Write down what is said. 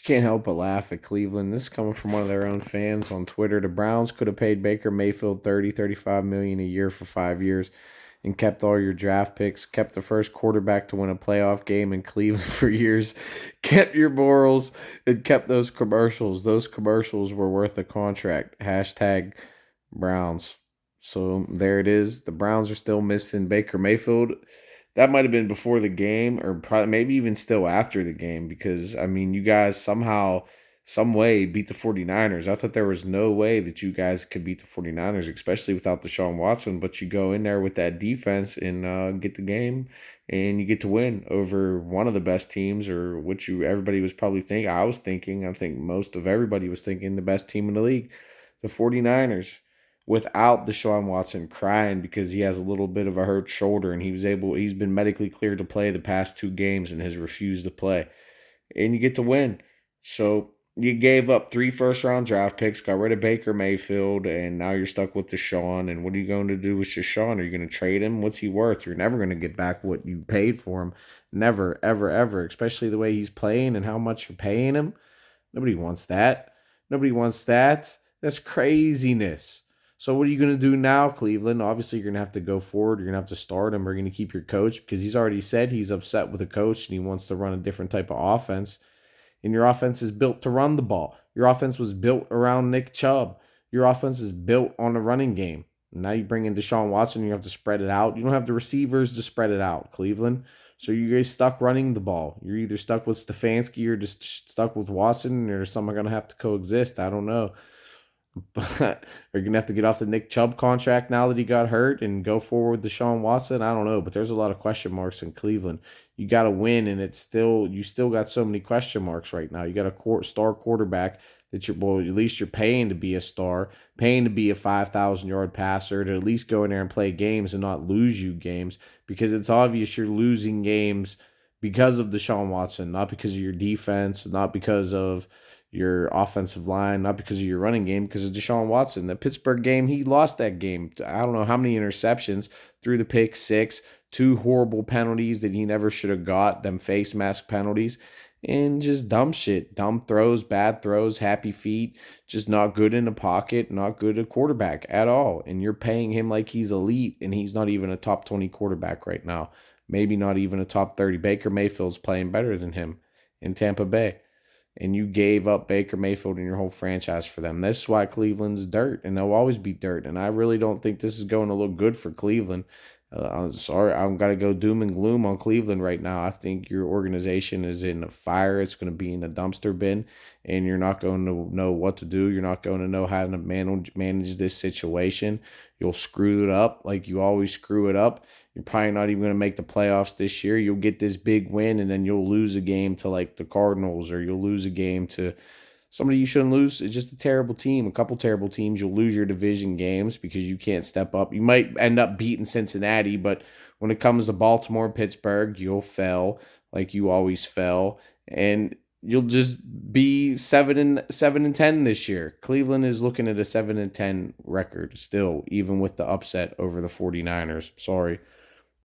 can't help but laugh at Cleveland. This is coming from one of their own fans on Twitter. The Browns could have paid Baker Mayfield 35 million a year for 5 years and kept all your draft picks, kept the first quarterback to win a playoff game in Cleveland for years, kept your morals, and kept those commercials. Those commercials were worth a contract. Hashtag Browns. So there it is. The Browns are still missing Baker Mayfield. That might have been before the game, or probably maybe even still after the game, because I mean, you guys somehow, some way beat the 49ers. I thought there was no way that you guys could beat the 49ers, especially without Deshaun Watson. But you go in there with that defense and get the game, and you get to win over one of the best teams, or what you everybody was probably thinking. I was thinking, I think most of everybody was thinking the best team in the league, the 49ers, without Deshaun Watson crying because he has a little bit of a hurt shoulder, and he's been medically cleared to play the past 2 games and has refused to play. And you get to win. So you gave up 3 first round draft picks, got rid of Baker Mayfield, and now you're stuck with Deshaun. And what are you going to do with Deshaun? Are you going to trade him? What's he worth? You're never going to get back what you paid for him. Never, ever, ever. Especially the way he's playing and how much you're paying him. Nobody wants that. Nobody wants that. That's craziness. So what are you going to do now, Cleveland? Obviously, you're going to have to go forward. You're going to have to start him. We're going to keep your coach because he's already said he's upset with the coach and he wants to run a different type of offense. And your offense is built to run the ball. Your offense was built around Nick Chubb. Your offense is built on the running game. Now you bring in Deshaun Watson, you have to spread it out. You don't have the receivers to spread it out, Cleveland. So you're guys stuck running the ball. You're either stuck with Stefanski or just stuck with Watson, or some are going to have to coexist. I don't know. But are you going to have to get off the Nick Chubb contract now that he got hurt and go forward with Deshaun Watson? I don't know, but there's a lot of question marks in Cleveland. You got to win, and you still got so many question marks right now. You got a star quarterback that at least you're paying to be a star, paying to be a 5,000-yard passer, to at least go in there and play games and not lose you games, because it's obvious you're losing games because of Deshaun Watson, not because of your defense, not because of your offensive line, not because of your running game, because of Deshaun Watson. The Pittsburgh game, he lost that game. I don't know how many interceptions, threw the pick six, 2 horrible penalties that he never should have got, them face mask penalties, and just dumb shit. Dumb throws, bad throws, happy feet, just not good in the pocket, not good at quarterback at all. And you're paying him like he's elite, and he's not even a top 20 quarterback right now. Maybe not even a top 30. Baker Mayfield's playing better than him in Tampa Bay, and you gave up Baker Mayfield and your whole franchise for them. This is why Cleveland's dirt, and they'll always be dirt. And I really don't think this is going to look good for Cleveland. I'm sorry, I'm going to go doom and gloom on Cleveland right now. I think your organization is in a fire. It's going to be in a dumpster bin, and you're not going to know what to do. You're not going to know how to manage this situation. You'll screw it up like you always screw it up. You're probably not even going to make the playoffs this year. You'll get this big win, and then you'll lose a game to like the Cardinals, or you'll lose a game to somebody you shouldn't lose. It's just a terrible team. A couple terrible teams. You'll lose your division games because you can't step up. You might end up beating Cincinnati, but when it comes to Baltimore and Pittsburgh, you'll fail like you always fell, and you'll just be 7-10 this year. Cleveland is looking at a 7-10 record still, even with the upset over the 49ers. Sorry.